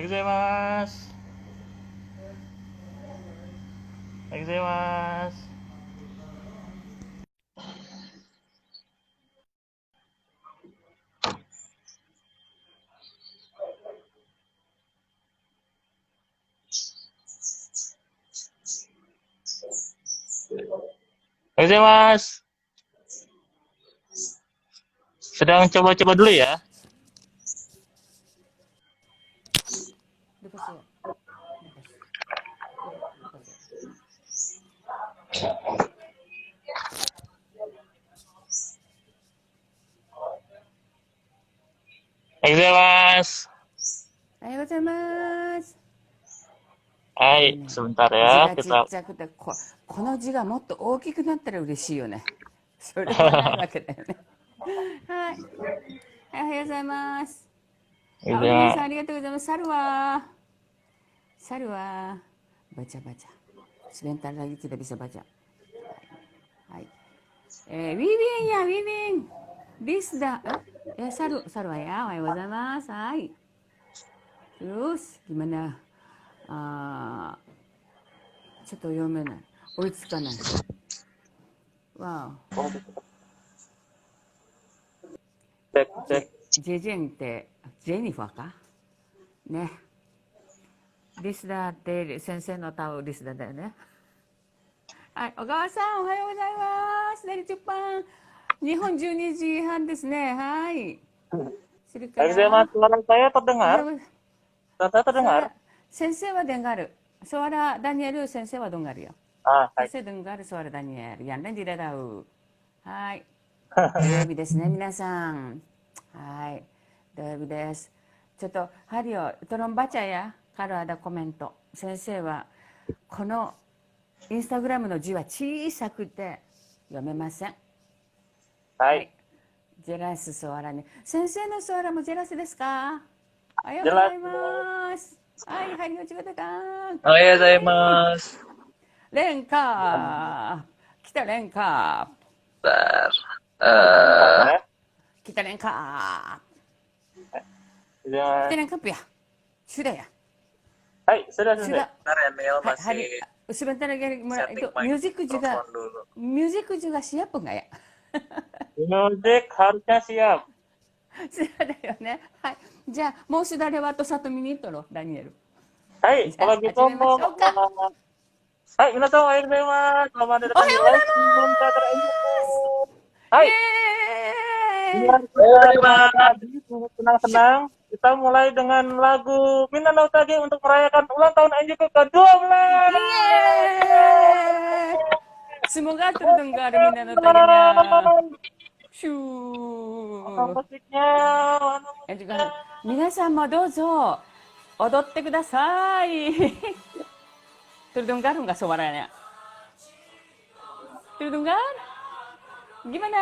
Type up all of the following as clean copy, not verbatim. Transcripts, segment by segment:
ございます。おはようございます。おはようございます。Sedang coba-coba dulu ya. Lepas ya. Lepas. Lepas ya. Gozaimasu. Ohayou gozaimasu. Hai, sebentar ya 字がちっ kita. ちゃくて、この字がもっと大きくなったら嬉しいよね。それはないわけだよね。はい。はい、おはようございます。あ、おりねさんありがとうございます。サルは、baca baca. Sebentar lagi kita bisa baca. はい。Wiwin ya, Wiwin. Disda. Sarwa ya, おはようございます。はい。Terus, gimana? ちょっと読めない。追いつかない。わお。Cek. ジェジェンってジェニファーかね。リスダーって先生のタオリスダーだよね。はい、小川さんおはようございます。dari Jepang。日本12時半ですね。はい。それか Hai, ら、suara saya terdengar? Suara saya terdengar? 先生はdengar。suara Daniel 先生はdengarよ。Ah, 先 hai. 生dengar suara Daniel。yang lain tidak tahu。はい。土曜日ですね、皆さん。はい。土曜日です。ちょっと、ハリオ、トロンバチャや、カルアダコメント。先生は、このインスタグラムの字は小さくて読めません。は Hai. い。ジェラスソアラね。先生のソアラもジェラスですか？おはようご Jelas. ざいます。はい、ハリオチバタカン。おはようございます。レンカー。来たレンカ Bentar. ー。Ya. 来たレンカー。来 Jelas. たレンカーや。sudah ya? Hai, sudah. Sudah. Bentar ya, Mil masih Sebentar lagi itu setting mikrofon dulu. music juga siap enggak ya? Music harusnya siap. Sudah だよね。はい。じゃあ、もうすだれはあと1ミニットロ、ダニエル。Hai, じゃあ、 kalau gitu 始めま mau. しょうか。 Hai, minasan o hayou gozaimasu. Selamat datang di live stream Teater Enjoku. イ Hai. エーイ Biar kita tadi senang-senang, kita mulai dengan lagu Minna no Utage untuk merayakan ulang tahun Enjoku ke-12. Yeay! Semoga terdengar Minna no Tage-nya. Mana Shoo. musiknya? Mana juga, musiknya? 皆さんもどうぞ踊ってください。Terdengar nggak suaranya? Terdengar? Gimana?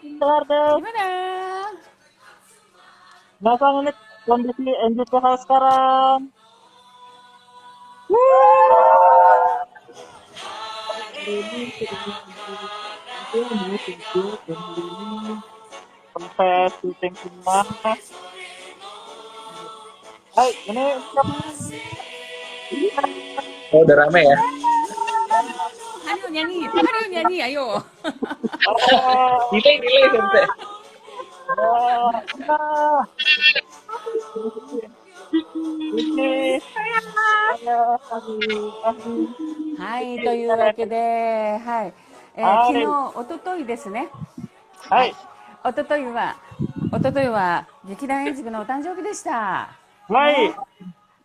Bentar deh. Gimana? Masang ini kondisi Enjoku House sekarang. Sampai syuting semua. Hai, ini Oh, udah rame ya? Hario nyanyi, ayo. Delay sampai.はい、というわけで、はい。昨日、おとといですね。はい。おとといは劇団円塾のお誕生日でした。はい。ね、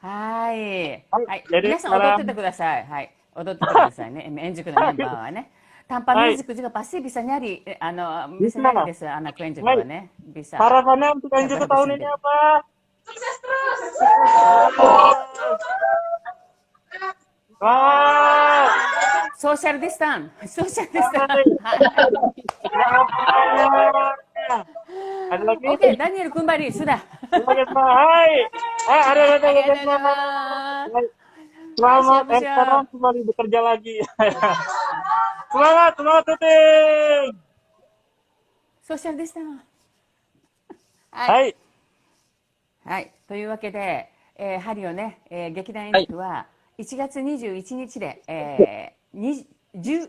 はい。はい。 Jadi 皆さん踊っててください。はい。踊っててくださいね。円塾のメンバーはね。Tanpa musik juga pasti bisa nyari, bisa nyari deh anak Enjuk ne. Bisa. Harapannya untuk Enjuk tahun ini apa? Sukses terus. Wah. Social distance. Ada lagi? Oke, Daniel kembali sudah. Hai. Ada. Selamat, sekarang kembali bekerja lagi. Semangat syuting. Social distance. はい。はい。というわけで、ハリオね、劇団演はい。塾は1月21日で、12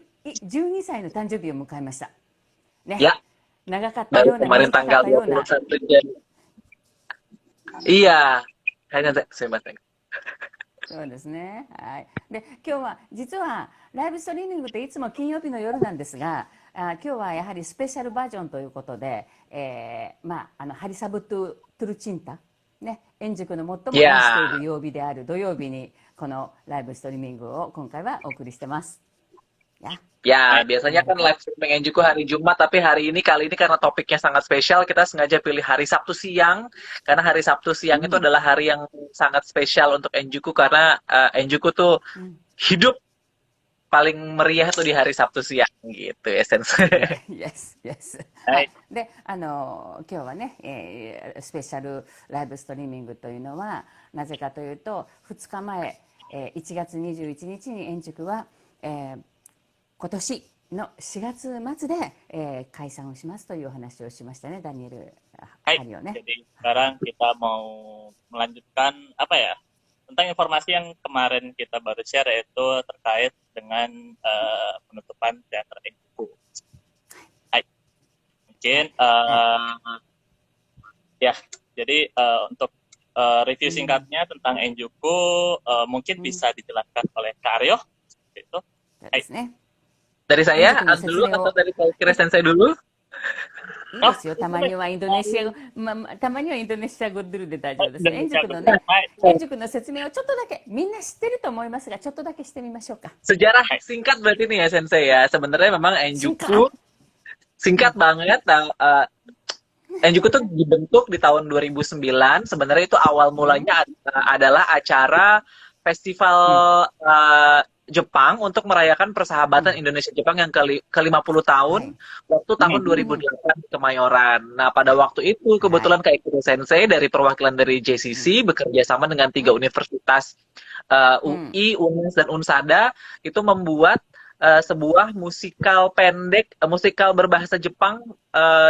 歳の誕生日を迎えました。ね。Ya, 長かったよ baru うな、kemarin 短かっ tanggal たような。21 Januari. Iya, kayaknya sumimasen. そうですね。はい。で、今日は、実は、ライブストリーミングっていつも金曜日の夜なんですが、今日はやはりスペシャルバージョンということで、ハリサブトゥルチンタ、ね、円塾の最も愛してい Ya, る曜日である土曜日に、このライブストリーミングを今回はお送りしてます。や、ya biasanya kan live streaming Enjuku hari Jumat, tapi kali ini karena topiknya sangat spesial, kita sengaja pilih hari Sabtu siang, karena hari Sabtu siang itu adalah hari yang sangat spesial untuk Enjuku, karena Enjuku tuh hidup paling meriah tuh di hari Sabtu siang gitu ya, Sensei. Yes, yes. ははいい。で、今日はね、スペシャルライブストリーミングというのは、なぜかというと、2日前、1月21日に円塾は、今年の4月末で、解散をしますというお話をしましたね、ダニエル・ハ Hai, リオね。 jadi sekarang kita mau melanjutkan apa ya tentang informasi yang kemarin kita baru share yaitu terkait dengan penutupan teater Enjuku. Hai, mungkin ya jadi untuk review singkatnya tentang Enjuku mungkin bisa dijelaskan oleh Kak Aryo. Itu. そうですね。 Dari 円 saya 塾の説 dulu 明 atau を dari Kira Sensei dulu? いいですよ。たまにはインドネシア語、たまにはインドネシア語ドゥルで大丈夫ですね。円塾のね、円塾の説明をちょっとだけ、みんな知ってると思いますが、ちょっとだけしてみましょうか。 Sejarah singkat berarti nih ya Sensei ya. Sebenarnya memang Enjuku singkat banget. Enjuku tuh dibentuk di tahun 2009. Sebenarnya itu awal mulanya adalah acara festival Jepang untuk merayakan persahabatan Indonesia-Jepang yang ke-50 tahun waktu tahun 2008 di Kemayoran. Nah, pada waktu itu kebetulan Kak Ikiro Sensei dari perwakilan dari JCC bekerja sama dengan 3 universitas UI, UNES, dan Unsada itu membuat sebuah musikal pendek, musikal berbahasa Jepang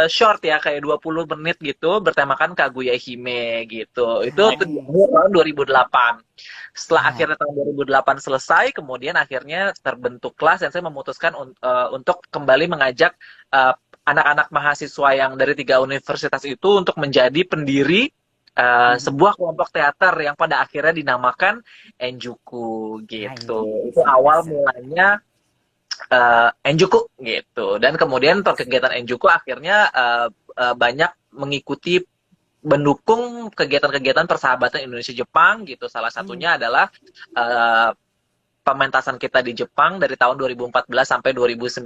short ya, kayak 20 menit gitu, bertemakan Kaguya Hime gitu. Itu tahun 2008. Setelah akhirnya tahun 2008 selesai, kemudian akhirnya terbentuklah Sensei memutuskan untuk kembali mengajak anak-anak mahasiswa yang dari 3 universitas itu untuk menjadi pendiri sebuah kelompok teater yang pada akhirnya dinamakan Enjuku gitu. Itu awal mulanya Enjuku gitu. Dan kemudian kegiatan Enjuku akhirnya banyak mengikuti mendukung kegiatan-kegiatan persahabatan Indonesia-Jepang gitu. Salah satunya adalah pementasan kita di Jepang dari tahun 2014 sampai 2019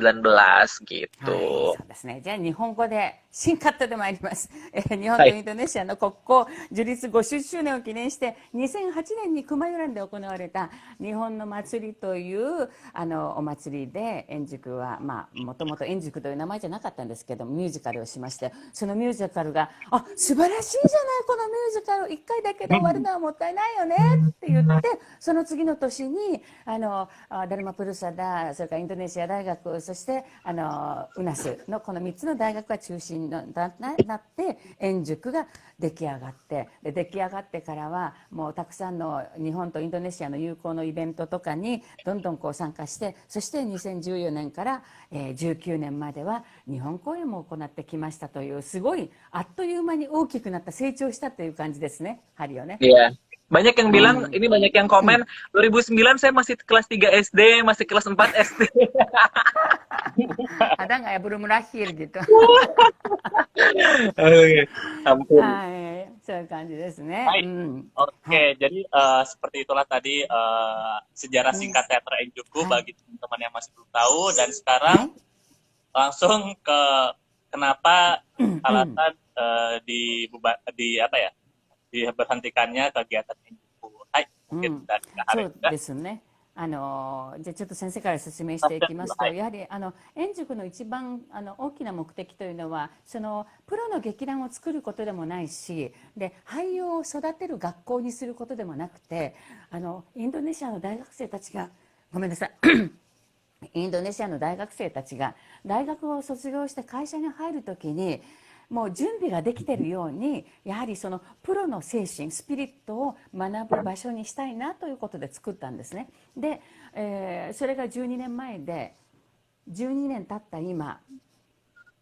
gitu. そうですね。じゃあ日本語で新カットで参ります。日本とインドネシアの国交樹立50周年を記念して2008年にクマヨランで行われた日本の祭りというお祭りで円塾はもともと円塾という名前じゃなかったんですけどミュージカルをしまして、そのミュージカルが素晴らしいじゃないこのミュージカル1回だけで終わるのはもったいないよねって言って、その次の年にダルマプルサダ、それからインドネシア大学、そしてウナスのこの3つの大学が中心になって円塾が出来上がって、で出来上がってからはもうたくさんの日本とインドネシアの友好のイベントとかにどんどんこう参加して、そして2014年から19年までは日本公演も行ってきましたという、すごいあっという間に大きくなった、成長したという感じですね、ハリオね。Iya. Banyak yang bilang, ini banyak yang komen, 2009 saya masih kelas 3 SD, masih kelas 4 SD. Ada nggak ya belum lahir gitu. Ampun. はい、そういう感じですね。 Hai. Oke, jadi seperti itulah tadi sejarah singkat teater Enjuku bagi teman-teman yang masih belum tahu. Dan sekarang langsung ke kenapa alasan diberhentikannya kegiatan Enjuku. Hai, mungkin dari Kak そ Aryo う juga. ですね。じゃあちょっと先生から説明していきますと、やはり円塾の一番大きな目的というのは、そのプロの劇団を作ることでもないし、で俳優を育てる学校にすることでもなくて、インドネシアの大学生たちが、ごめんなさい。インドネシアの大学生たちが大学を卒業して会社に入るときに、もう準備ができているように、やはりそのプロの精神、スピリットを学ぶ場所にしたいなということで作ったんですね。で、それが12年前で、12年経った今、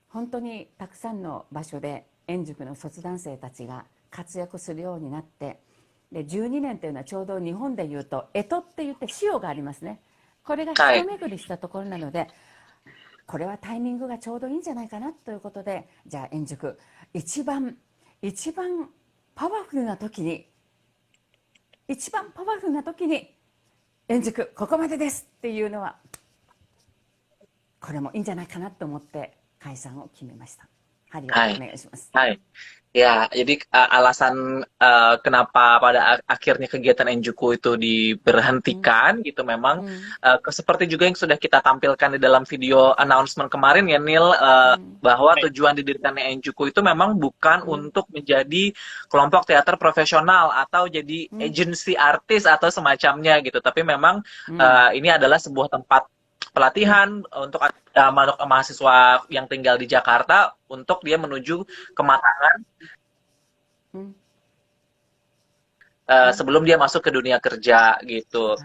本当にたくさんの場所で円塾の卒団生たちが活躍するようになって、で12年というのはちょうど日本でいうと干支って言って潮がありますね。これが一巡りしたところなので、これはタイミングがちょうどいいんじゃないかなということで、じゃあ円塾一番パワフルな時に円塾ここまでですっていうのは、これもいいんじゃないかなと思って解散を決めました。ハリオお願いします。Hai. Ya, jadi alasan kenapa pada akhirnya kegiatan Enjuku itu diberhentikan gitu memang seperti juga yang sudah kita tampilkan di dalam video announcement kemarin ya Nil, bahwa tujuan didirikannya Enjuku itu memang bukan untuk menjadi kelompok teater profesional atau jadi agency artis atau semacamnya gitu, tapi memang ini adalah sebuah tempat pelatihan untuk mahasiswa yang tinggal di Jakarta untuk dia menuju kematangan sebelum dia masuk ke dunia kerja gitu.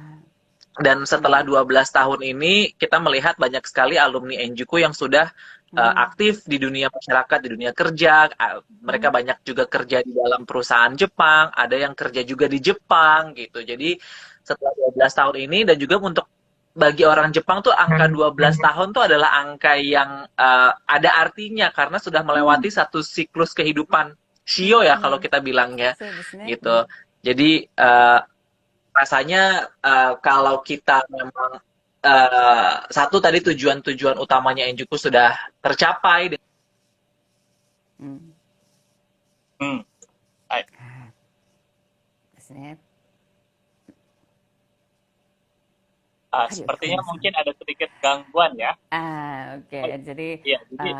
Dan setelah 12 tahun ini kita melihat banyak sekali alumni Enjuku yang sudah aktif di dunia masyarakat, di dunia kerja. Mereka banyak juga kerja di dalam perusahaan Jepang, ada yang kerja juga di Jepang gitu. Jadi setelah 12 tahun ini, dan juga untuk bagi orang Jepang tuh angka 12 tahun tuh adalah angka yang ada artinya karena sudah melewati satu siklus kehidupan shio ya kalau kita bilangnya gitu. Jadi rasanya kalau kita memang satu tadi tujuan utamanya Enjuku sudah tercapai. Sepertinya mungkin ada sedikit gangguan ya. Oke. Jadi, ya, jadi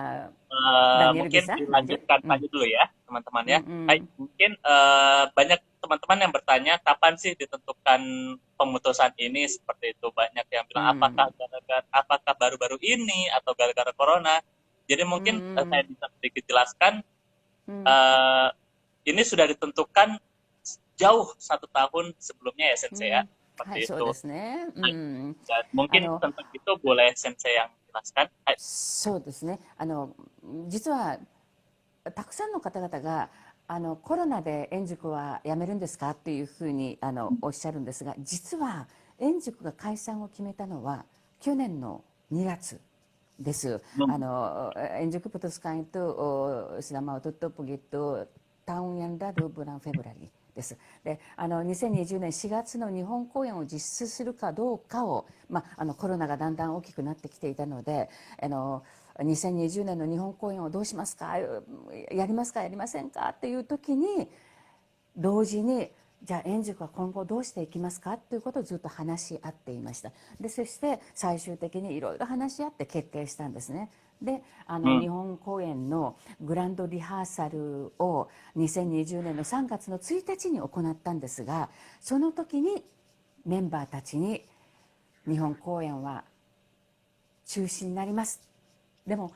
mungkin dilanjutkan aja dulu ya teman-teman ya. Mungkin banyak teman-teman yang bertanya kapan sih ditentukan pemutusan ini, seperti itu. Banyak yang bilang apakah baru-baru ini atau gara-gara corona. Jadi mungkin saya bisa sedikit jelaskan, ini sudah ditentukan jauh 1 tahun sebelumnya ya Sensei ya. Seperti itu. Dan mungkin tentang itu boleh Sensei yang jelaskan. そうですね。実はたくさんの方々がコロナで円塾はやめるんですかっていうふうにおっしゃるんですが、実は円塾が解散を決めたのは去年の2月です。円塾putuskan itu selama tutup begitu tahun yang lalu bulan Februariです。で、2020年4月の日本公演を実施するかどうかを、コロナがだんだん大きくなってきていたので、2020年の日本公演をどうしますか、やりますかやりませんかっていう時に同時に、じゃあ円塾は今後どうしていきますかということをずっと話し合っていました。で、そして最終的にいろいろ話し合って決定したんですね。で、日本公演のグランドリハーサルを2020年の3月の1日に行ったんですが、その時にメンバーたちに日本公演は中止になります。でも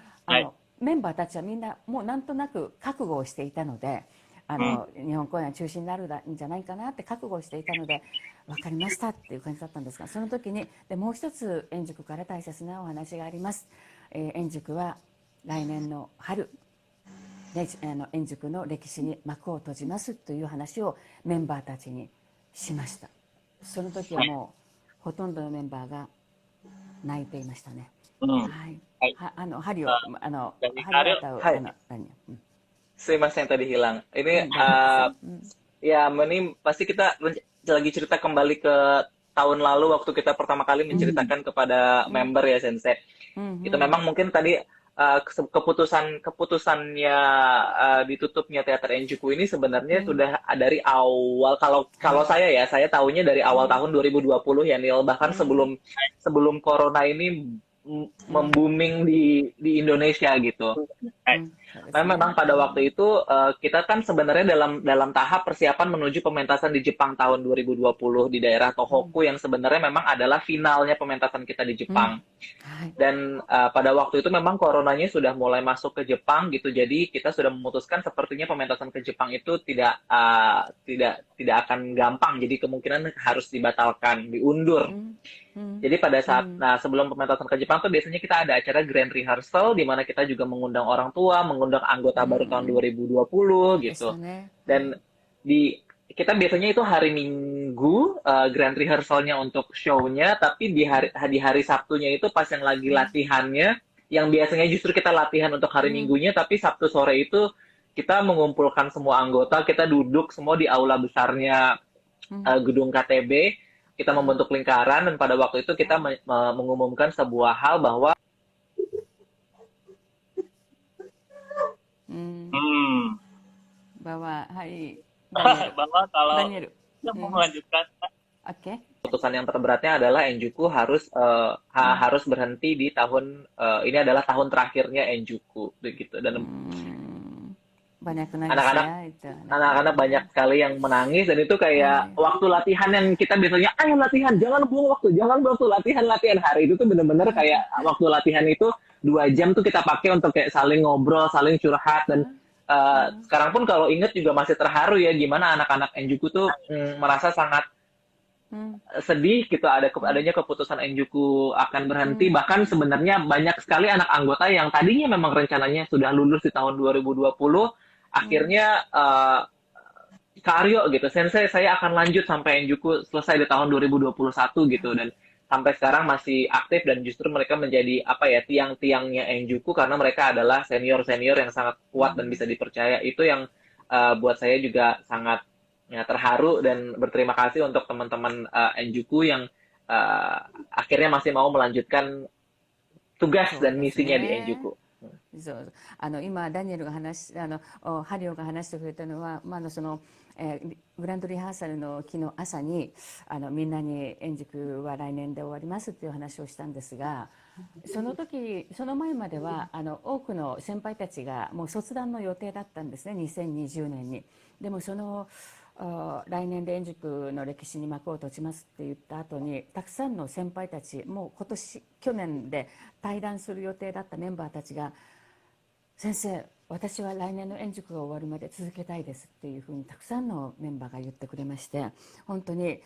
メンバーたちはみんなもうなんとなく覚悟をしていたので、日本公演は中止になるんじゃないかなって覚悟していたので、分かりましたっていう感じだったんですが、その時にもう一つ円塾から大切なお話があります。円塾は来年の春、円塾の歴史に幕を閉じますという話をメンバーたちにしました。その時はもうほとんどのメンバーが泣いていましたね。ハリオ、Mas yang tadi hilang. Ini ya, ini pasti kita lagi cerita kembali ke tahun lalu waktu kita pertama kali menceritakan kepada member ya Sensei. Itu memang mungkin tadi keputusannya ditutupnya teater Enjuku ini sebenarnya sudah dari awal. Kalau saya tahunya dari awal tahun 2020 ya Nil, bahkan sebelum corona ini membooming di Indonesia gitu. そうです Memang ね。pada waktu itu kita kan sebenarnya dalam tahap persiapan menuju pementasan di Jepang tahun 2020 di daerah うん。Tohoku yang sebenarnya memang adalah finalnya pementasan kita di うん。 Jepang. はい。Dan pada waktu itu memang coronanya sudah mulai masuk ke Jepang gitu, jadi kita sudah memutuskan sepertinya pementasan ke Jepang itu tidak akan gampang, jadi kemungkinan harus dibatalkan, う diundur. ん。うん。Jadi pada う saat, ん。nah sebelum pementasan ke Jepang tuh biasanya kita ada acara grand rehearsal di mana kita juga mengundang orang tua, mengundang う anggota baru tahun ん。2020 でし gitu. たね。は Dan い。di kita biasanya itu hari Minggu grand rehearsalnya untuk show-nya, tapi di hari Sabtunya itu pas yang lagi うん。latihannya, yang biasanya justru kita latihan untuk う hari ん。Minggunya, tapi Sabtu sore itu kita mengumpulkan semua anggota, kita duduk semua di aula besarnya うん。gedung KTB, kita はい。membentuk lingkaran dan pada waktu itu kita mengumumkan sebuah hal bahwa うん。 Hmm. Bahwa, hai, Daniel. Bahwa kalau Daniel. kita mau うん。melanjutkan, Oke. keputusan yang terberatnya adalah Enjuku harus うん。 harus berhenti di tahun ini adalah tahun terakhirnya Enjuku begitu, うー dan ん。banyak nangis anak-anak ya itu anak-anak anak-anaknya. banyak sekali yang menangis dan itu kayak Hai. waktu latihan yang kita biasanya ayo latihan jangan buang waktu jangan buang waktu latihan hari itu tuh bener-bener kayak waktu latihan itu 2 jam tuh kita pakai untuk kayak saling ngobrol saling curhat dan Ah, ah, sekarang pun kalau inget juga masih terharu ya gimana anak-anak Enjuku tuh merasa sangat hmm, sedih gitu hmm, adanya keputusan Enjuku akan berhenti, hmm, bahkan sebenarnya banyak sekali anak anggota yang tadinya memang rencananya sudah lulus di tahun 2020 hmm, akhirnya Kak Aryo gitu, Sensei saya akan lanjut sampai Enjuku selesai di tahun 2021 gitu, dan sampai sekarang masih aktif dan justru mereka menjadi apa ya tiang-tiangnya Enjuku karena mereka adalah senior-senior yang sangat kuat dan hmm. bisa dipercaya. Itu yang buat saya juga sangat ya, terharu dan berterima kasih untuk teman-teman Enjuku yang uh, akhirnya masih mau melanjutkan tugas そう dan です misinya di ね。Enjuku. そう、今ダニエルがハリオが話してくれたのは、グランドリハーサルの昨日朝にみんなに円熟は来年で終わりますっていう話をしたんですが、その時その前までは多くの先輩たちがもう卒団の予定だったんですね、2020年に。でも来年で円熟の歴史に幕を閉じますって言った後に、たくさんの先輩たち、もう去年で退団する予定だったメンバーたちが、先生、私は来年の円熟が終わるまで続けたいですっていうふうにたくさんのメンバーが言ってくれまして、本当に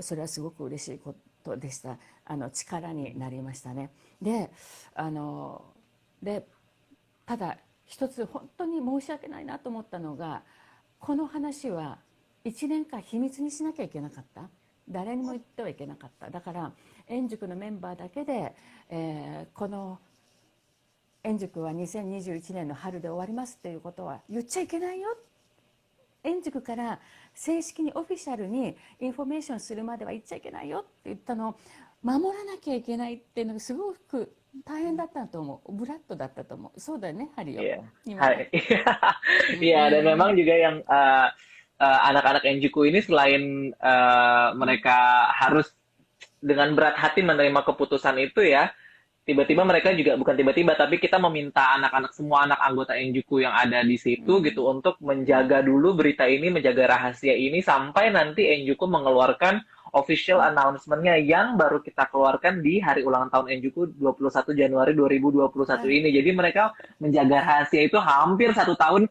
それはすごく嬉しいことでした。力になりましたね。で、でただ一つ本当に申し訳ないなと思ったのが、この話は1年間秘密にしなきゃいけなかった。誰にも言ってはいけなかった。だから円塾のメンバーだけで、この円塾は2021年の春で終わりますっていうことは言っちゃいけないよ。円塾から正式にオフィシャルにインフォメーションするまでは言っちゃいけないよって言ったのを守らなきゃいけないっていうのがすごく大変だったと思う。ブラッドだったと思う。そうだよね、ハリオ。Iya, Gimana? iya dan Mm-mm. memang juga yang anak-anak Enjuku ini selain mereka harus dengan berat hati menerima keputusan itu ya, tiba-tiba mereka juga bukan tiba-tiba tapi kita meminta anak-anak semua anak anggota Enjuku yang ada di situ gitu untuk menjaga dulu berita ini, menjaga rahasia ini sampai nanti Enjuku mengeluarkan official announcement-nya yang baru kita keluarkan di hari ulang tahun Enjuku 21 Januari 2021 ini. Jadi mereka menjaga rahasia itu hampir 1 tahun,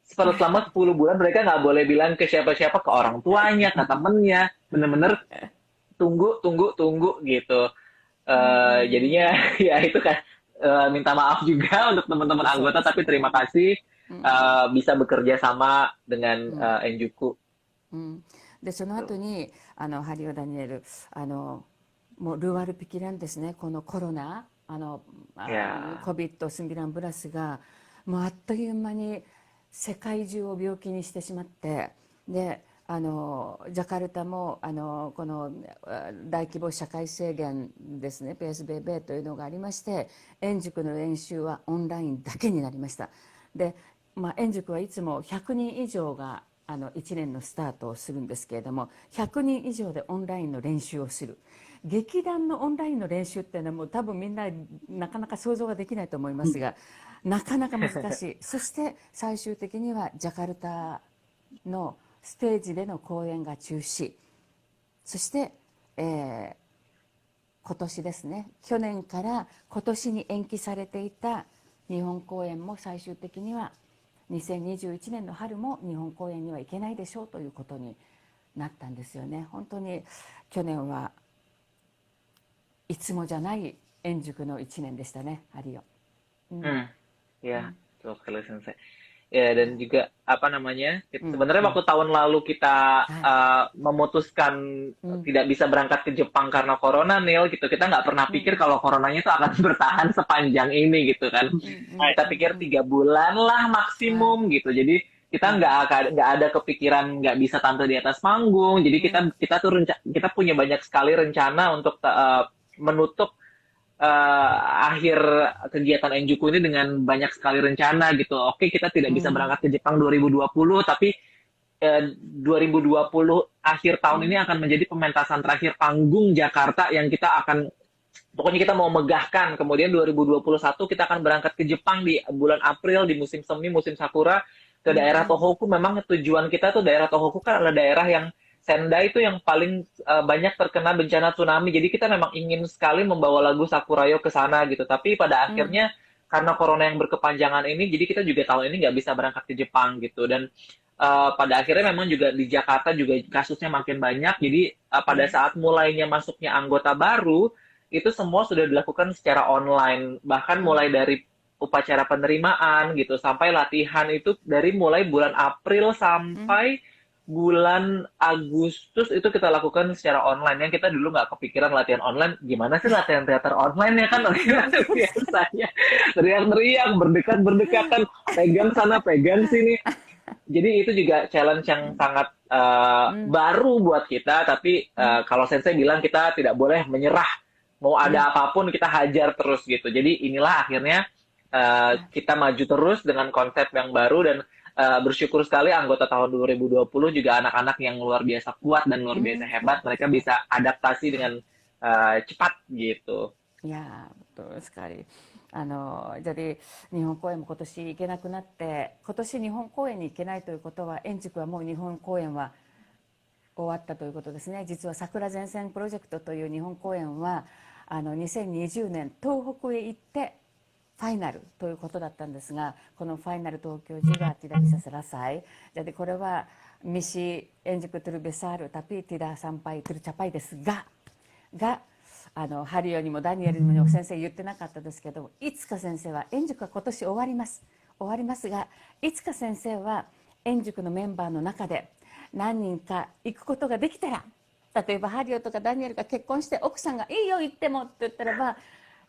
selama 10 bulan mereka nggak boleh bilang ke siapa-siapa, ke orang tuanya, ke temennya, bener-bener tunggu gitu. Jadinya ya itu kan minta maaf juga untuk teman-teman anggota, tapi terima kasih bisa bekerja sama dengan Enjuku. うん、でその後にハリオ・ダニエルもうルワルピキランですね、このコロナYa, COVID-19 プラスがもうあっという間に世界中を病気にしてしまって、でジャカルタもこの大規模社会制限ですね、 PSBB というのがありまして、円塾の練習はオンラインだけになりました。で、円塾はいつも100人以上が1年のスタートをするんですけれども、100人以上でオンラインの練習をする。劇団のオンラインの練習っていうのはもう多分みんななかなか想像ができないと思いますが、なかなか難しい。そして最終的にはジャカルタのステージでの公演が中止。そして、今年ですね、去年から今年に延期されていた日本公演も最終的には2021年の春も日本公演には行けないでしょうということになったんですよね。本当に去年はいつもじゃない円熟の1年でしたね、ハリオ。Ya, betul sekali Sensei. Ya, dan juga apa namanya? Sebenarnya うん、 waktu tahun lalu kita はい、memutuskan うん、 tidak bisa berangkat ke Jepang karena corona, Nil, gitu. Kita nggak pernah うん、 pikir kalau coronanya itu akan bertahan sepanjang ini, gitu kan. うん、 う Hai. ん、 Kita うん、 pikir 3 bulan lah はい、 maksimum, gitu. Jadi kita はい、 nggak ada kepikiran nggak bisa tampil di atas panggung. Jadi うん、 kita punya banyak sekali rencana untuk menutup akhir kegiatan Enjuku ini dengan banyak sekali rencana gitu. Oke, kita tidak う bisa ん、 berangkat ke Jepang 2020, tapi 2020 akhir う tahun ini ん、 akan menjadi pementasan terakhir panggung Jakarta yang kita akan pokoknya kita mau megahkan. Kemudian 2021 kita akan berangkat ke Jepang di bulan April di musim semi, musim sakura ke うん、 daerah うん、 Tohoku. Memang tujuan kita tuh daerah Tohoku kan adalah daerah yang Sendai itu yang paling banyak terkena bencana tsunami. Jadi kita memang ingin sekali membawa lagu Sakurayo ke sana gitu. Tapi pada うん、 akhirnya karena corona yang berkepanjangan ini, jadi kita juga tahun ini nggak bisa berangkat ke Jepang gitu. Dan pada akhirnya memang juga di Jakarta juga kasusnya makin banyak. Jadi pada saat mulainya masuknya anggota baru, itu semua sudah dilakukan secara online. Bahkan うん、 mulai dari upacara penerimaan gitu sampai latihan itu dari mulai bulan April うん、 sampai bulan Agustus itu kita lakukan secara online. Yang kita dulu nggak kepikiran latihan online, gimana sih latihan teater online ya kan? そうそうそう。 Biasanya teriak-teriak, berdekat-berdekatan, pegang sana, pegang sini. Jadi itu juga challenge yang うん、 sangat うん、 baru buat kita, tapi うん、 kalau Sensei bilang kita tidak boleh menyerah. Mau うん、 ada apapun kita hajar terus gitu. Jadi inilah akhirnya はい、 kita maju terus dengan konsep yang baru dan bersyukur sekali anggota tahun 2020 juga anak-anak yang luar biasa kuat dan う luar biasa ん、そう hebat. です Mereka ね。 bisa adaptasi dengan cepat gitu. Ya, betul sekali. Jadi 日本公演も今年行けなくなって、今年日本公演に行けないということは、円塾はもう日本公演は終わったということですね。実は桜前線プロジェクトという日本公演は、2020年東北へ行ってファイナルということだったんですが、このファイナル東京juga tidak bisa selesai. Jadi これはmisi Enjuku terbesar tapi tidak sampai tercapai ですが、ハリオにもダニエルにも先生言ってなかったですけど、いつか先生は円塾は今年終わりますが、いつか先生は円塾のメンバーの中で何人か行くことができたら、例えばハリオとかダニエルが結婚して奥さんがいいよ行ってもって言ったらば、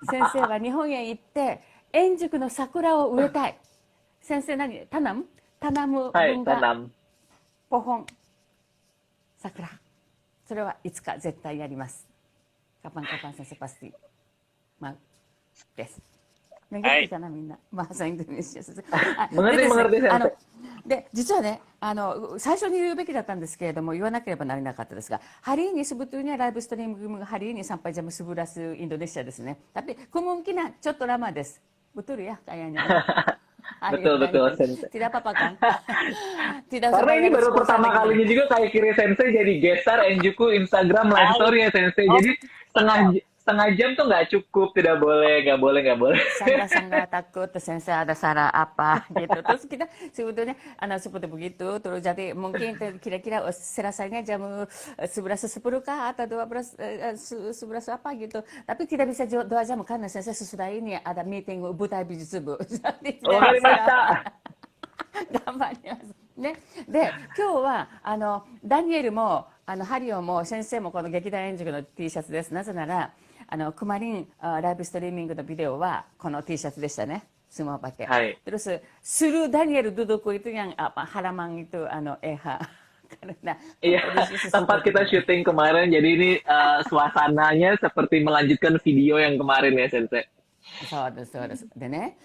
先生は日本へ行って円塾の桜を植えたい。先生タナムHai, 分が tanam. ポホン桜、それはいつか絶対やります。kapan-kapan saya pasti mau です。mengerti かなみんな。bahasa Indonesia。Mengerti, mengerti Sensei. で、実はね、最初に言うべきだったんですけれども、言わなければならなかったですが、hari ini sebetulnya live streaming hari ini sampai jam 11 Indonesia ですね。tapi kemungkinan ちょっとlama です。betul ya kayaknya. Betul, betul, Sensei. Tidak apa-apa kan? Tidak usah Karena ini bayar baru sponsor pertama lagi. kalinya juga kayak Kiri Sensei jadi guest star Enjuku Instagram live story ya Sensei. Oh, Jadi setengah jam tuh nggak cukup, tidak boleh, nggak boleh, nggak boleh. Sangga-sangga takut sensei ada salah apa gitu. Terus kita sebetulnya seperti begitu. Terus jadi mungkin kira-kira selesainya jam 11.10 kah atau 11 apa gitu. Tapi tidak bisa 2 jam karena sensei sesudah ini ada meeting Butai Bijutsubu. Jadi tidak Oh, bisa. Mata. 頑張ります。ね、で今日はダニエルもハリオも先生もこの劇団円塾の T シャツです。なぜならクマリンライブストリーミングのビデオはこの T シャツでしたね。semua pakai. Hai. Terus suruh Daniel duduk itu yang halaman itu EH. Karena Iya, tempat kita syuting kemarin, jadi ini suasananya seperti melanjutkan video yang kemarin ya Sensei. そうですそうです。でね、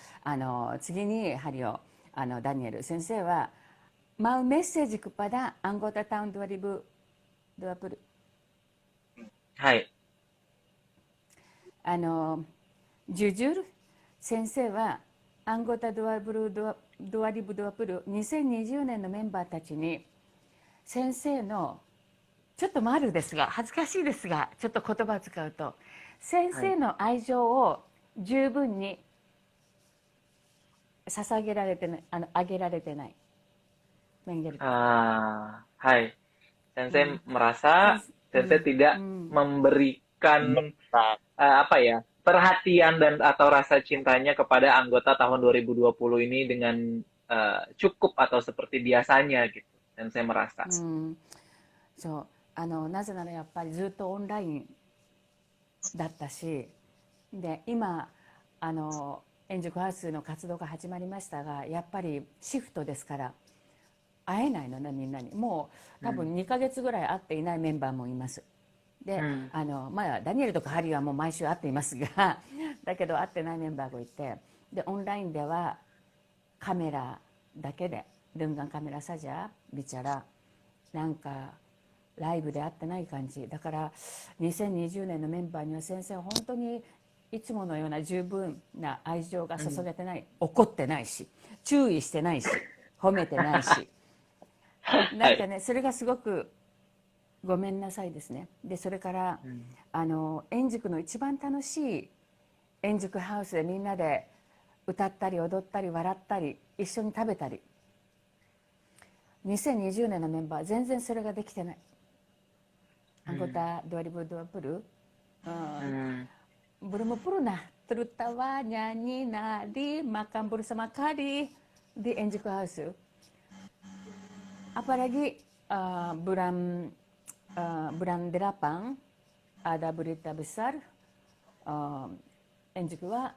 次にハリオダニエル先生はmau message kepada anggota tahun 2020. Hai. Jujur, 先生は anggota 2020、2020年のメンバーたちに、先生の、ちょっと丸ですが、恥ずかしいですが、ちょっと言葉を使うと、先生の愛情を十分に捧げられてない、あげられてない。Mengerti. Hai. Sensei Hmm. merasa Sensei tidak Hmm. memberikan Nah, apa ya, perhatian dan atau rasa cintanya kepada anggota tahun 2020 ini dengan cukup atau seperti biasanya gitu. Sensei merasa. そう。なぜならやっぱりずっとオンラインだったし、で、今、円熟ハウスの活動が始まりましたが、やっぱりシフトですから、会えないのね、みんなに。もう多分2ヶ月ぐらい会っていないメンバーもいます。で、まあ、ダニエルとかハリーはもう毎週会っていますが、だけど会ってないメンバーがいて、で、オンラインではカメラだけで、ルンガンカメラサジャー、ビチャラ、なんか、ライブで会ってない感じ。だから、2020年のメンバーには先生、本当にいつものような十分な愛情が注げてない。怒ってないし、注意してないし、褒めてないし。なんかね、それがすごくごめんなさいですね。で、それから、円熟の一番楽しい円熟ハウスでみんなで歌ったり踊ったり笑ったり一緒に食べたり、2020年のメンバー全然それができてない。Anggota 2020 belum pernah terutawa nyanyi nari makan bersama kali di Enjuku House. Apalagi bulan bulan 8 ada berita besar, Enjuku は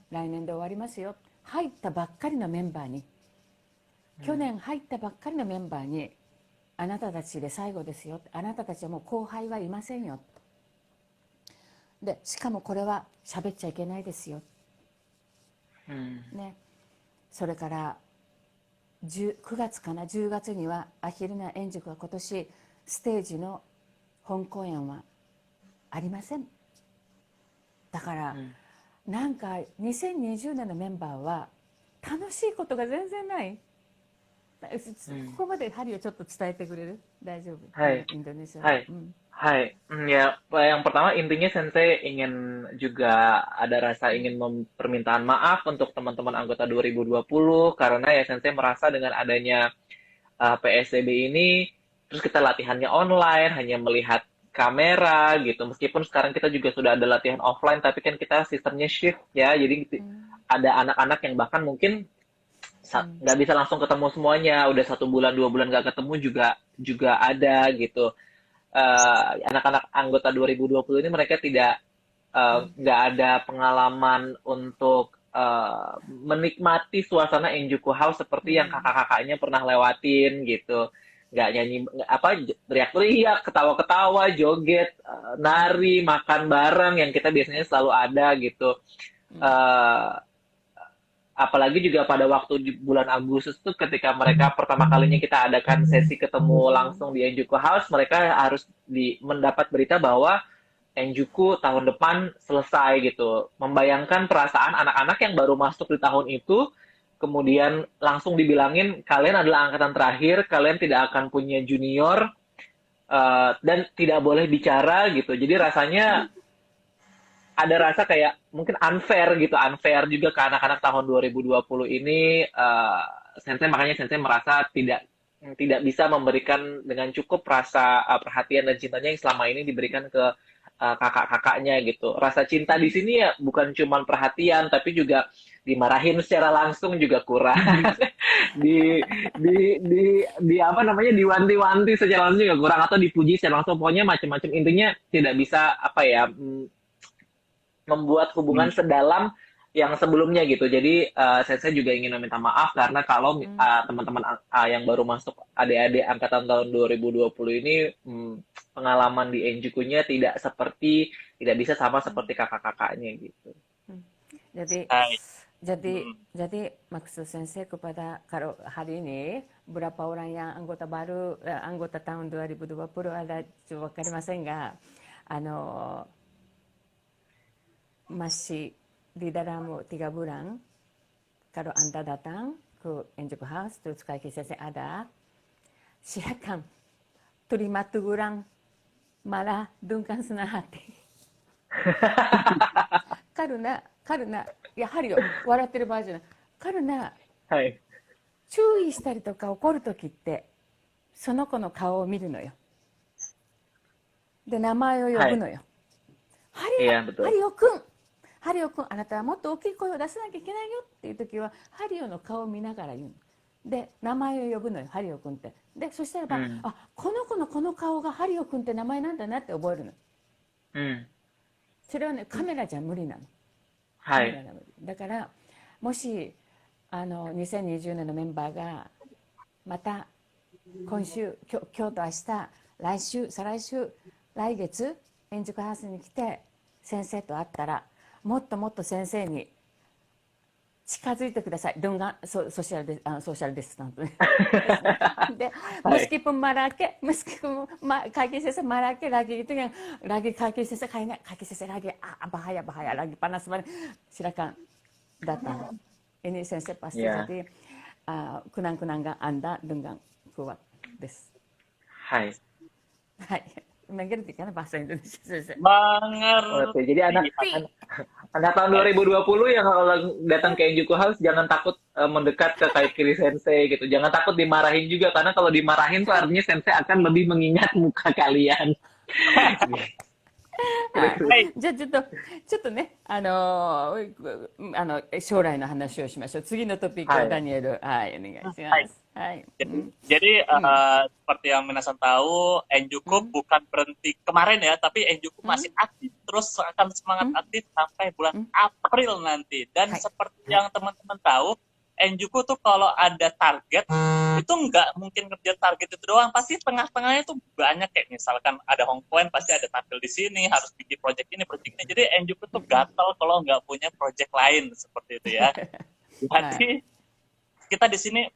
来年で終わりますよ。入ったばっかりのメンバーに、去年入ったばっかりのメンバーに、あなたたちで最後ですよ。あなたたちはもう後輩はいませんよ。で、しかもこれは喋っちゃいけないですよ。ね。それから9月かな、10月にはアヒルナ円熟は今年ステージの本公演はありません。だから、なんか2020年のメンバーは楽しいことが全然ない。ここまでハリーをちょっと伝えてくれる？大丈夫？ Hai. Indonesia. Hai. Hai. Ya, yang pertama intinya Sensei ingin juga ada rasa ingin permintaan maaf untuk teman-teman anggota 2020 karena ya Sensei merasa dengan adanya PSBB ini terus kita latihannya online hanya melihat kamera gitu. Meskipun sekarang kita juga sudah ada latihan offline tapi kan kita sistemnya shift ya. Jadi ada anak-anak yang bahkan mungkin nggak bisa langsung ketemu semuanya, udah 1 bulan 2 bulan nggak ketemu juga ada gitu. Anak-anak anggota 2020 ini mereka tidak nggak ada pengalaman untuk menikmati suasana Enjuku House seperti yang kakak-kakaknya pernah lewatin gitu. Nggak nyanyi apa, teriak-teriak, ketawa-ketawa, joget, nari, makan bareng yang kita biasanya selalu ada gitu. Apalagi juga pada waktu di bulan Agustus tuh ketika mereka pertama kalinya kita adakan sesi ketemu langsung di Enjuku House, mereka harus mendapat berita bahwa Enjuku tahun depan selesai gitu. Membayangkan perasaan anak-anak yang baru masuk di tahun itu, kemudian langsung dibilangin kalian adalah angkatan terakhir, kalian tidak akan punya junior, dan tidak boleh bicara gitu. Jadi rasanya ada rasa kayak mungkin unfair gitu, unfair juga ke anak-anak tahun 2020 ini. Makanya Sensei merasa tidak bisa memberikan dengan cukup rasa perhatian dan cintanya yang selama ini diberikan ke kakak-kakaknya gitu. Rasa cinta di sini ya bukan cuma perhatian tapi juga dimarahin secara langsung juga kurang. di apa namanya, diwanti-wanti secara langsung juga kurang atau dipuji secara langsung, pokoknya macam-macam. Intinya tidak bisa apa ya, membuat hubungan sedalam yang sebelumnya gitu. Jadi saya juga ingin meminta maaf karena kalau teman-teman yang baru masuk, adik-adik angkatan tahun 2020 ini pengalaman di Enjuku-nya tidak bisa sama seperti kakak-kakaknya gitu. Jadi maksud sensei kepada kalau hari ini berapa orang yang anggota baru, anggota tahun 2020 ada, coba wakarimasheng ga, masih di dalam 3 bulan kalau Anda datang ke Enjuku House, terus kaki sensei ada, silakan terima teguran malah dengan senang hati. karena, やはりよ、笑ってる場合じゃない。karena、はい。注意したりとか怒るときって、その子の顔を見るのよ。で、名前を呼ぶのよ。ハリオ、Iya, betul. ハリオくん、ハリオくん、あなたはもっと大きい声を出さなきゃいけないよっていうときは、ハリオの顔を見ながら言うの。で、名前を呼ぶのよ、ハリオくんって。で、そしたらば、あ、この子のこの顔がハリオくんって名前なんだなって覚えるの。それはね、カメラじゃ無理なの。カメラが無理。だから、もし、2020年のメンバーが、また、今週、今日と明日、来週、再来週、来月、円熟ハウスに来て、先生と会ったら、もっともっと先生に近づいてください。ソーシャルディスタンスね。で、meskipun marake, meskipun kaki saya marake lagi itu yang lagi kaki saya kayaknya kaki saya lagi bahaya lagi panas banget. Silakan datang. Ini sensei pasti jadi kunang-kunang Anda dengan kuat des. Hai. Hai. Mengerti kan bahasa Indonesia sensei? Mengerti. Jadi anak tahun 2020 yang kalau datang ke Enjuku House jangan takut mendekat ke Kaikiri Sensei gitu. Jangan takut dimarahin juga karena kalau dimarahin tuh artinya Sensei akan lebih mengingat muka kalian. じゃあちょっとね、将来の話をしましょう。次のトピックはダニエル、はい、お願いします。はい。Jadi seperti yang Minasan tahu, Enjuku bukan berhenti kemarin ya, tapi Enjuku masih aktif, terus akan semangat aktif sampai bulan April nanti. Dan seperti yang teman-teman tahu, Enjuku tuh kalau ada target itu nggak mungkin ngerjain target itu doang, pasti tengah-tengahnya tuh banyak kayak misalkan ada Hongkoen pasti ada tampil di sini, harus bikin project ini. Jadi Enjuku tuh gatal kalau nggak punya project lain seperti itu ya. Jadi kita di sini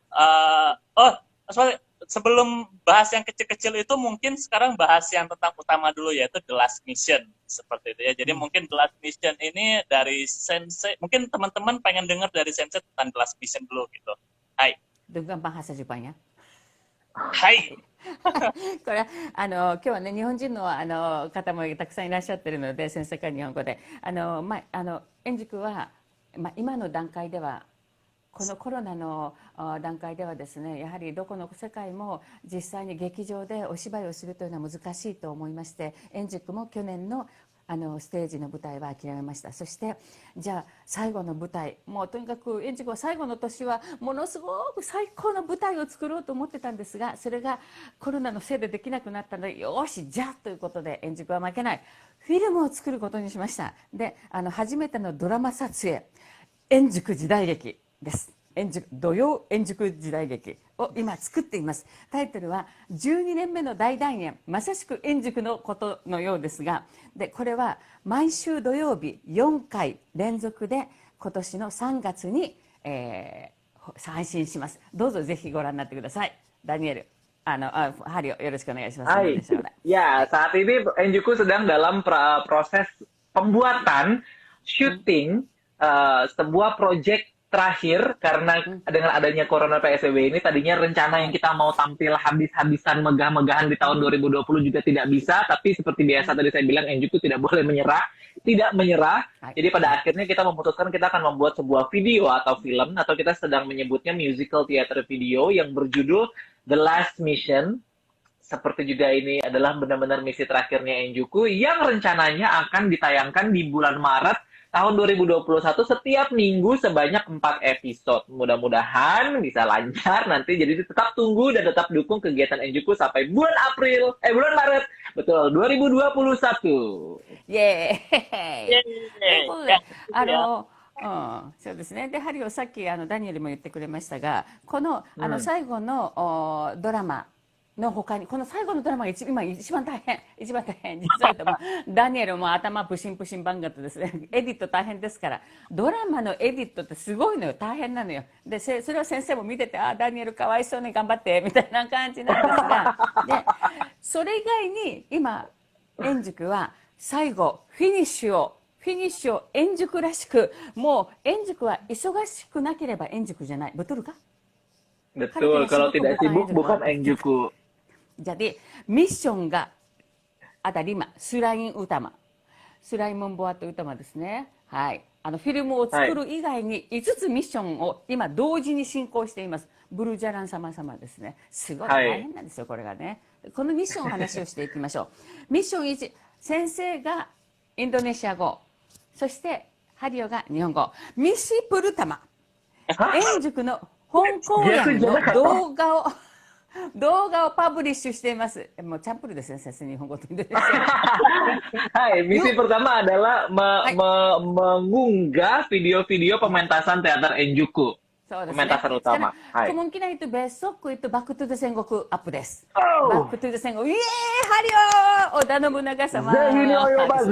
sebelum bahas yang kecil-kecil itu mungkin sekarang bahas yang tentang utama dulu yaitu The Last Mission seperti itu ya. Jadi mungkin The Last Mission ini dari Sensei, mungkin teman-teman pengen dengar dari Sensei tentang The Last Mission dulu gitu. Hai. Dengan bahasa Jepang ya. Hai. これ今日はね日本人の方もたくさんいらっしゃってるので先生から日本語で円塾は今の段階ではこのコロナの段階ではですねやはりどこの世界も実際に劇場でお芝居をするというのは難しいと思いまして円塾も去年のステージの舞台は諦めました。そしてじゃあ最後の舞台もうとにかく円塾は最後の年はものすごく最高の舞台を作ろうと思ってたんですがそれがコロナのせいでできなくなったのでよしじゃあということで円塾は負けないフィルムを作ることにしました。で初めてのドラマ撮影円塾時代劇です。土曜円熟時代劇を今作っています。タイトルは12年目の大団円、まさしく円熟のことのようですが、でこれは毎週土曜日4回連続で今年の3月に、配信します。どうぞぜひご覧になってください。ダニエル、ハリオよろしくお願いします。Hai. Ya, saat ini Enjuku sedang dalam proses pembuatan syuting sebuah project terakhir karena dengan adanya corona PSBB ini tadinya rencana yang kita mau tampil habis-habisan megah-megahan di tahun 2020 juga tidak bisa, tapi seperti biasa tadi saya bilang Enjuku tidak boleh tidak menyerah. Jadi pada akhirnya kita memutuskan kita akan membuat sebuah video atau film atau kita sedang menyebutnya musical theater video yang berjudul The Last Mission. Seperti juga ini adalah benar-benar misi terakhirnya Enjuku yang rencananya akan ditayangkan di bulan Maret tahun 2021 setiap minggu sebanyak 4 episode. Mudah-mudahan bisa lancar nanti. Jadi tetap tunggu dan tetap dukung kegiatan Enjuku sampai bulan Maret. Betul, 2021. Yeay. そうですね。で、ハリーをさっきダニエルも言ってくれましたが、この最後のドラマの他にこの最後のドラマが今一番大変実はダニエルも頭プシンプシンバンガットですね。エディット大変ですからドラマのエディットってすごいのよ大変なのよ。でそれを先生も見ててダニエルかわいそうに頑張ってみたいな感じなんですがでそれ以外に今円塾は最後フィニッシュフィニッシュを円熟らしく、もう円熟は忙しくなければ円熟じゃない。betul kah? Betul, kalau tidak sibuk bukan Enjuku. Jadi, ミッションがada 5、スラインウタマ。スライムンボアとウタマですね。はい。フィルムを作る以外に5つミッションを今同時に進行しています。ブルジャラン様々ですね。すごい大変なんですよ、これがね。このミッションの話をしていきましょう。ミッション1、先生がインドネシア語。そして、ハリオが日本語。ミシプルタマ。円熟の本公演の動画をパブリッシュしています。もうチャンプルですね、先生、日本語とインドネシア。Hai, misi pertama adalah mengunggah video-video pementasan teater Enjuku. そうですね。pementasan utama. Hai. Kemungkinan itu besok itu Back to the Sengoku アップです。Back to the Sengoku。イエーイハリオー織田信長様。ぜひにお呼ばず。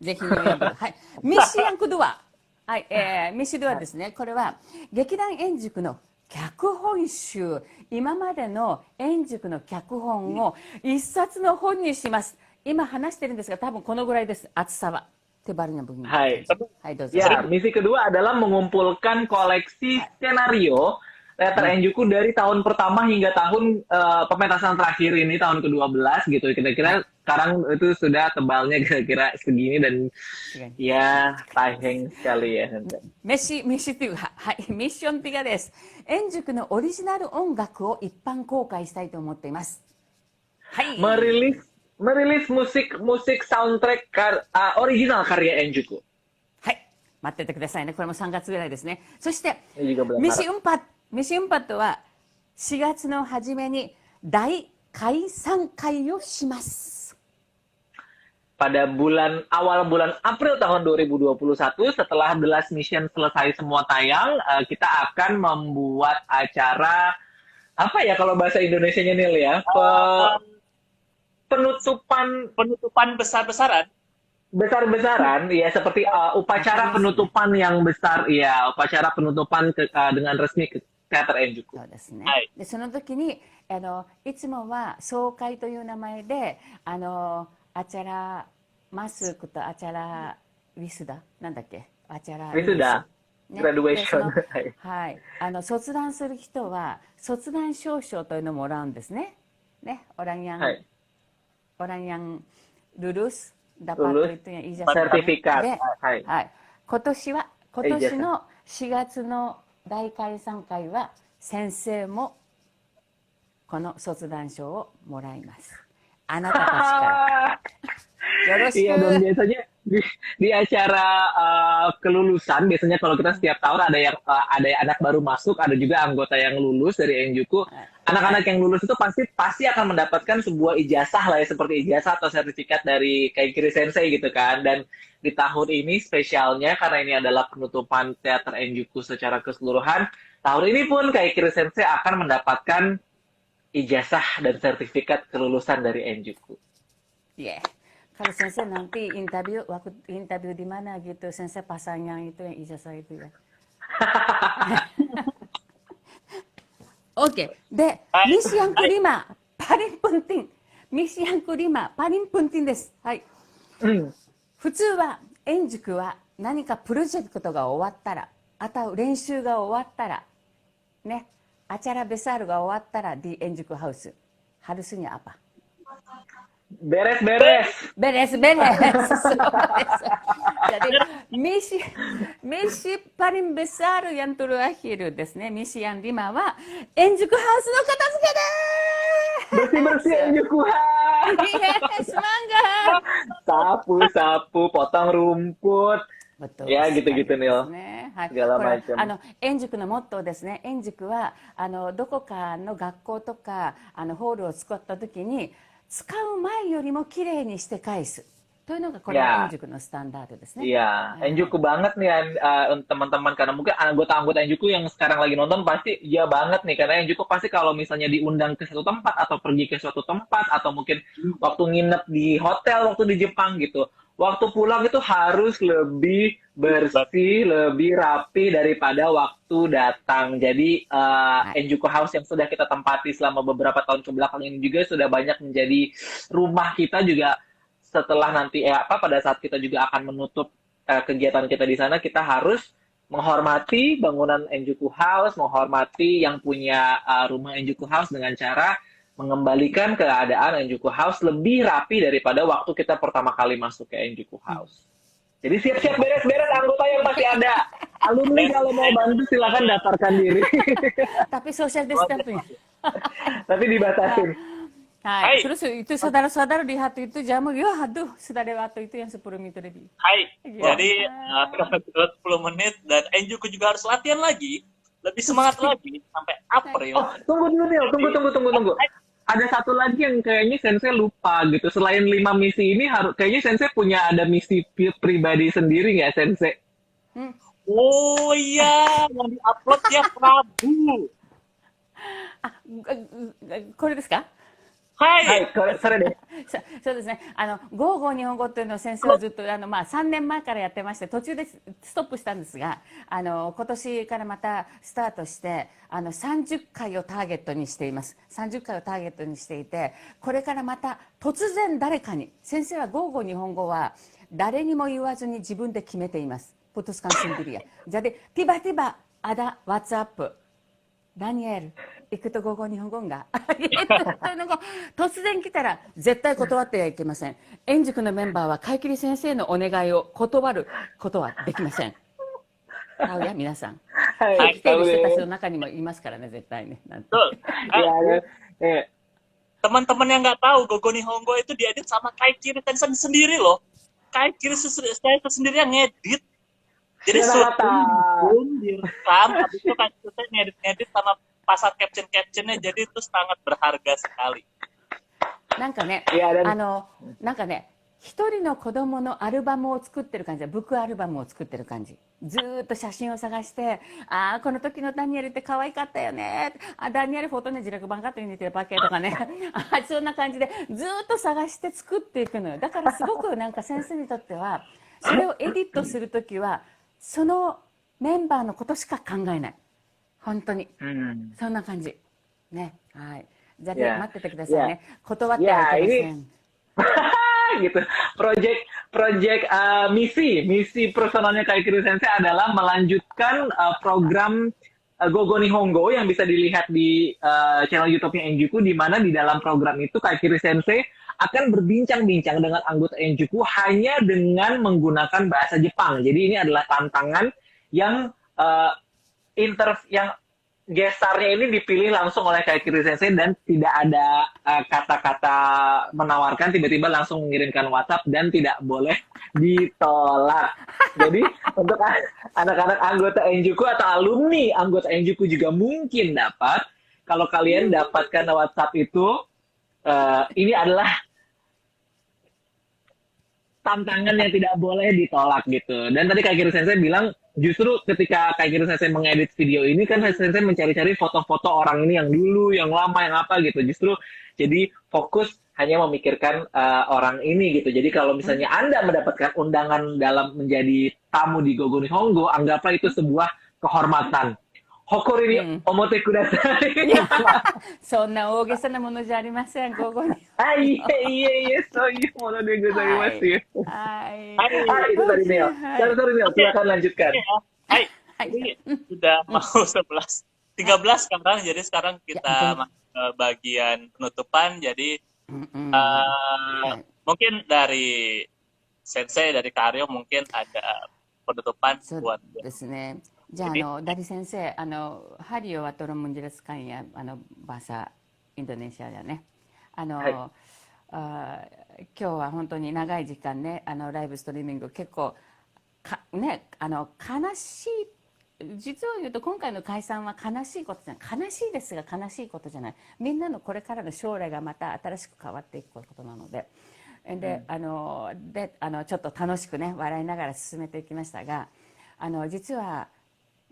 ぜひにお呼ばず。はい。ミッシアンクドゥア。はい、ミッシュドゥアですね。これは劇団円熟の脚本集、今までの円熟の脚本を一冊の本にします。今話してるんですが、多分このぐらいです。厚さは。Tebalnya begini. Hai. Hai, dozo. Ya, misi kedua adalah mengumpulkan koleksi skenario teater Enjuku dari tahun pertama hingga tahun pementasan terakhir ini, tahun ke-12 gitu. Kira-kira sekarang itu sudah tebalnya kira-kira segini dan ya sayang sekali ya. ミッションはい、ミッション3です。円熟のオリジナル音楽を一般公開したいと思っています。はい。Merilis musik soundtrack original karya Enjuku. はい。待っててくださいね。これも3月ぐらいですね。そして、ミシウンパットは4月の初めに大解散会をします。Pada awal bulan April tahun 2021, setelah The Last Mission selesai semua tayang, kita akan membuat acara, apa ya kalau bahasa Indonesianya Nil ya? Penutupan besar-besaran, ya seperti upacara penutupan yang besar, ya upacara penutupan dengan resmi ke teater Enjuku. そうですね。でその時にいつもは総会という名前でアチャラマスクとアチャラウィスダなんだっけアチャラウィスダ、グラデュエーション、はい、卒団する人は卒団証書というのをもらうんですね。ね、オランヤン、orang yang lulus dapat itu yang ijazah sertifikat で、はい、今年の4月の大解散会は先生もこの卒団証をもらいます。あなたたちからよろしく。 Iya, dan biasanya di acara kelulusan biasanya kalau kita setiap tahun ada anak baru masuk, ada juga anggota yang lulus dari Enjuku. Anak-anak yang lulus itu pasti akan mendapatkan sebuah ijazah lah ya, seperti ijazah atau sertifikat dari Kaikiri Sensei gitu kan. Dan di tahun ini spesialnya karena ini adalah penutupan teater Enjuku secara keseluruhan. Tahun ini pun Kaikiri Sensei akan mendapatkan ijazah dan sertifikat kelulusan dari Enjuku. Yeah. Kalau sensei nanti waktu interview di mana gitu, sensei pasang yang itu yang ijazah itu ya. Oke, de misi yang kelima paling penting. Misi yang kelima paling penting です。はい。普通は円熟は何かプロジェクトが終わったら、あと練習が終わったら、ね、acara besarが終わったらdi Enjuku House harusnya apa? Beres. Jadi misi paling besar yang terakhir ですね。misi yang 5はEnjuku House の片付けでーす。Bersih Enjuku House. Yes, semangat. Sapu, potong rumput. Betul. Ya, gitu-gitu Nil. Segala macam. 円熟のモットーですね。円熟はどこかの学校とかホールを使った時に使う前よりも綺麗にして返すというのがこれ円熟のスタンダードですね。Iya, Enjuku banget nih teman-teman, karena mungkin anggota-anggota Enjuku yang sekarang lagi nonton pasti iya banget nih, karena Enjuku pasti kalau misalnya diundang ke satu tempat atau pergi ke suatu tempat atau mungkin waktu nginep di hotel waktu di Jepang gitu, waktu pulang itu harus lebih bersih, lebih rapi daripada waktu datang. Jadi Enjuku House yang sudah kita tempati selama beberapa tahun kebelakang ini juga sudah banyak menjadi rumah kita juga setelah nanti pada saat kita juga akan menutup kegiatan kita di sana, kita harus menghormati bangunan Enjuku House, menghormati yang punya rumah Enjuku House dengan cara mengembalikan keadaan Enjuku House lebih rapi daripada waktu kita pertama kali masuk ke Enjuku House. Jadi siap-siap beres-beres anggota yang masih ada. Alumni kalau mau bantu silakan daftarkan diri. Tapi social distancing. Tapi dibatasin. Hai, terus itu saudara-saudara di hati itu jamu, ya aduh, sudah ada waktu itu yang 10 menit lebih. Hai, Iya. jadi 10 menit dan Enjuku juga harus latihan lagi, lebih semangat lagi sampai April. Oh, tunggu dulu Neil, tunggu. Ada satu lagi yang kayaknya Sensei lupa gitu. Selain 5 misi ini, kayaknya Sensei punya ada misi pribadi sendiri nggak Sensei? Oh iya, yang diupload tiap Rabu. これですか？ Hai, それで。そうですね。ゴーゴー日本語っていうのを先生はずっと、3年前からやってまして、途中でストップしたんですが、今年からまたスタートして、30回をターゲットにしています。30回をターゲットにしていて、これからまた突然誰かに、先生はゴーゴー日本語は誰にも言わずに自分で決めています。putuskan sendiri ya. Jadi tiba-tiba ada WhatsApp. Daniel, 行くと午後日本語が突然来たら絶対断ってはいけません。円塾のメンバーは貝切り先生のお願いを断ることはできません。タウや皆さん。来ている人たちの中にもいますからね、絶対ね。betul. Teman-teman yang nggak tahu, Gogo Nihongo itu diedit sama Kai Kiri Tensen sendiri loh. Kai Kiri saya sendiri yang ngedit. Jadi sebelum direkam, habis itu kan kita ngedit sama pasang caption-captionnya, jadi itu sangat berharga sekali. なんかね、なんかね、一人の子供のアルバムを作ってる感じで、ブックアルバムを作ってる感じ。ずーっと写真を探して、この時のダニエルって可愛かったよね。ダニエルフォトネジラクバンカットに似てるパケとかね。そんな感じで、ずーっと探して作っていくのよ。だからすごくなんか先生にとっては、それをエディットするときは、そのメンバーのことしか考えない。本当に。そんな感じ。ね。はい。じゃあ、待っててくださいね。断ってはいけません。gitu. Project misi personalnya Kaikiri Sensei adalah melanjutkan program Gogo Nihongo yang bisa dilihat di channel YouTube-nya Enjuku, di mana di dalam program itu Kaikiri Sensei akan berbincang-bincang dengan anggota Enjuku hanya dengan menggunakan bahasa Jepang. Jadi ini adalah tantangan yang yang gestarnya ini dipilih langsung oleh Kaikiri Sensei dan tidak ada kata-kata menawarkan, tiba-tiba langsung mengirimkan WhatsApp dan tidak boleh ditolak. Jadi untuk anak-anak anggota Enjuku atau alumni anggota Enjuku juga mungkin dapat, kalau kalian dapatkan WhatsApp itu, ini adalah tantangan yang tidak boleh ditolak gitu. Dan tadi Kaikiri Sensei bilang, justru ketika Kaikiri Sensei mengedit video ini kan Sensei mencari-cari foto-foto orang ini yang dulu, yang lama, yang apa gitu. Justru jadi fokus hanya memikirkan orang ini gitu. Jadi kalau misalnya Anda mendapatkan undangan dalam menjadi tamu di Gogo Nihongo, anggaplah itu sebuah kehormatan. Hokori ni omote kudasai. そんな大げさなものじゃありません、午後に。いえ、そういうものでございますよ。はい。itu tadi Neo. Sorry Neo, silakan lanjutkan. Hai, ini sudah mau 11, 13 sekarang, jadi sekarang kita masuk ke bagian penutupan. Jadi mungkin dari Sensei, dari Karyo mungkin ada penutupan buat. そうですね。じゃあ、ダリ先生、ハリオはトロムンジェラスカンや、バーサ、インドネシアだね。今日は本当に長い時間ね、ライブストリーミング、結構、ね、悲しい、実を言うと今回の解散は悲しいことじゃない、悲しいですが悲しいことじゃない。みんなのこれからの将来がまた新しく変わっていくことなので。で、ちょっと楽しくね、笑いながら進めていきましたが、実は、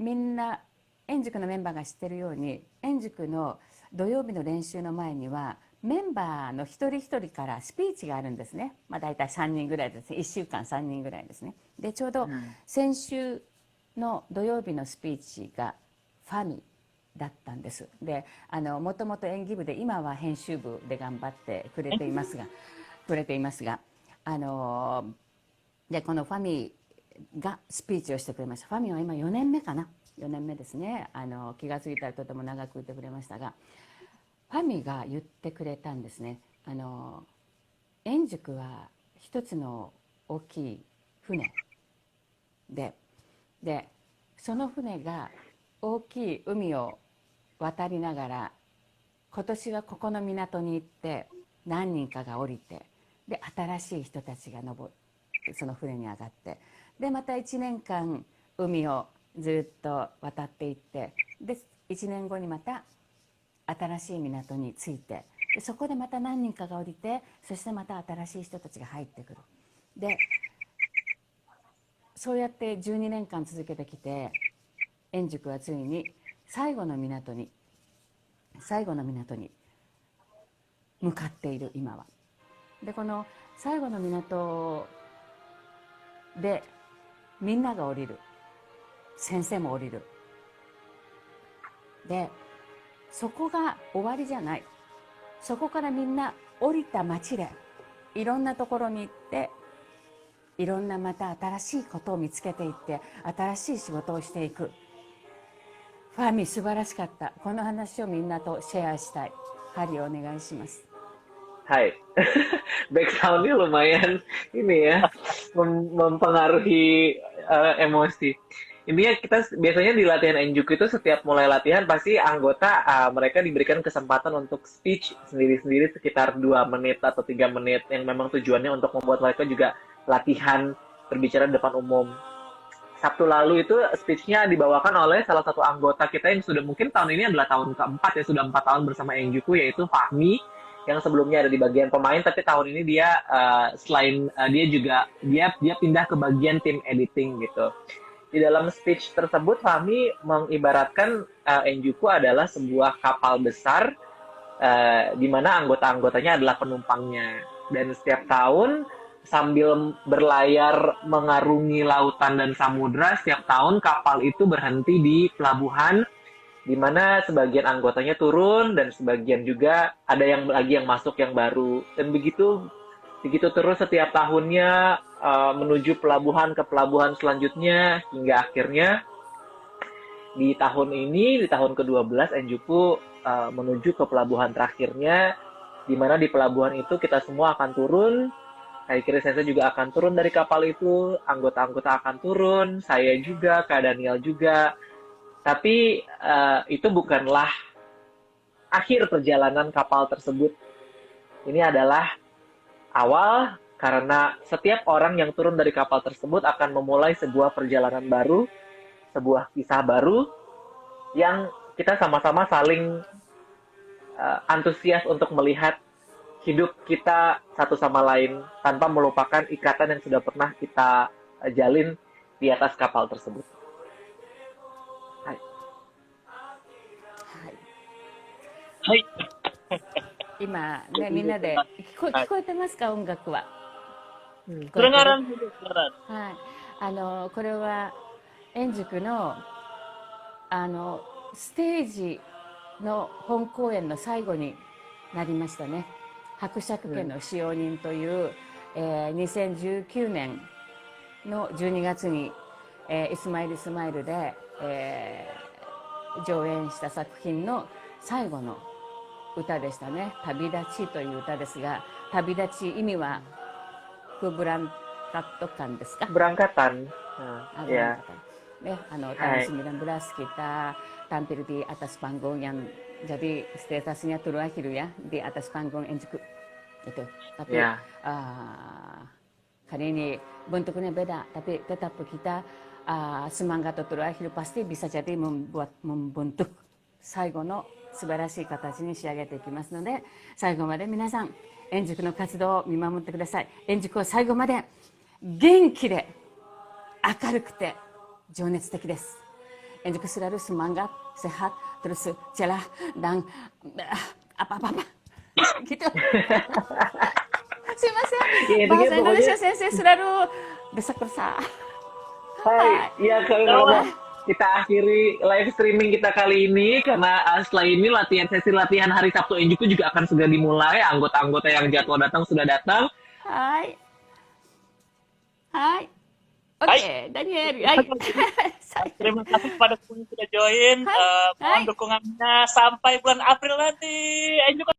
みんな円塾のメンバーが知っているように、円塾の土曜日の練習の前にはメンバーの一人一人からスピーチがあるんですね。だいたい3人ぐらいですね。1週間3人ぐらいですね。でちょうど先週の土曜日のスピーチがファミだったんです。でもともと演技部で今は編集部で頑張ってくれていますがでこのファミがスピーチをしてくれました。ファミは今4年目かな、4年目ですね。気がついたらとても長く言ってくれましたが、ファミが言ってくれたんですね。円塾は一つの大きい船でその船が大きい海を渡りながら、今年はここの港に行って何人かが降りて、で新しい人たちがその船に上がって、でまた1年間海をずっと渡っていって、で1年後にまた新しい港に着いて、でそこでまた何人かが降りて、そしてまた新しい人たちが入ってくる。でそうやって12年間続けてきて、円塾はついに最後の港に向かっている今は。でこの最後の港でみんなが降りる、先生も降りる。でそこが終わりじゃない。そこからみんな降りた町でいろんなところに行って、いろんなまた新しいことを見つけていって、新しい仕事をしていく。ファミ素晴らしかった。この話をみんなとシェアしたい。ハリーお願いします。Hai, backsoundnya lumayan ini ya, mempengaruhi emosi. Intinya kita biasanya di latihan Enjuku itu setiap mulai latihan pasti anggota mereka diberikan kesempatan untuk speech sendiri-sendiri sekitar 2 menit atau 3 menit yang memang tujuannya untuk membuat mereka juga latihan berbicara di depan umum. Sabtu lalu itu speech-nya dibawakan oleh salah satu anggota kita yang sudah mungkin tahun ini adalah tahun keempat ya, sudah 4 tahun bersama Enjuku, yaitu Fahmi, yang sebelumnya ada di bagian pemain, tapi tahun ini dia selain dia pindah ke bagian tim editing gitu. Di dalam speech tersebut Fahmi mengibaratkan Enjuku adalah sebuah kapal besar di mana anggota-anggotanya adalah penumpangnya, dan setiap tahun sambil berlayar mengarungi lautan dan samudra, setiap tahun kapal itu berhenti di pelabuhan di mana sebagian anggotanya turun dan sebagian juga ada yang masuk yang baru, dan begitu terus setiap tahunnya menuju pelabuhan ke pelabuhan selanjutnya, hingga akhirnya di tahun ini, di tahun ke-12 Enjuku menuju ke pelabuhan terakhirnya, di mana di pelabuhan itu kita semua akan turun. Kaikiri Sensei juga akan turun dari kapal itu, anggota-anggota akan turun, saya juga, Kak Daniel juga. Tapi itu bukanlah akhir perjalanan kapal tersebut. Ini adalah awal, karena setiap orang yang turun dari kapal tersebut akan memulai sebuah perjalanan baru, sebuah kisah baru, yang kita sama-sama saling antusias untuk melihat hidup kita satu sama lain tanpa melupakan ikatan yang sudah pernah kita jalin di atas kapal tersebut. はい。今ね、みんなで聞こえてますか、音楽は。聞こえてる？ Kedengaran, kedengaran. はい。これは円塾のステージの本公演の最後になりましたね。伯爵家の使用人という、2019年の12月に、イスマイルスマイルで、上演した作品の最後の歌でしたね。旅立ちという歌ですが、旅立ち意味はkeberangkatanですか？Berangkatan. Ya. Tahun 19 kita tampil di atas panggung yang jadi statusnya turun akhir ya, di atas panggung Enjuku itu. Tapi kali ini bentuknya beda, tapi tetap kita semangat turun akhir pasti bisa jadi membentuk 最後の素晴らしい形に仕上げていきますので、最後まで皆さん円塾の活動を見守ってください。円塾は最後まで元気で明るくて情熱的です。円塾selalu semangat, sehat, terus celah dan apa-apa gitu. すいません。bahasa Indonesia sensei selalu desak-desak. Hai, ya kalau kita akhiri live streaming kita kali ini, karena setelah ini sesi latihan hari Sabtu Enjuku juga akan segera dimulai. Anggota-anggota yang jadwal datang sudah datang. Hai. Hai. Oke, Daniel. Hai. Terima kasih kepada semua yang sudah join. Mohon Hai. dukungannya sampai bulan April nanti. Enjoy.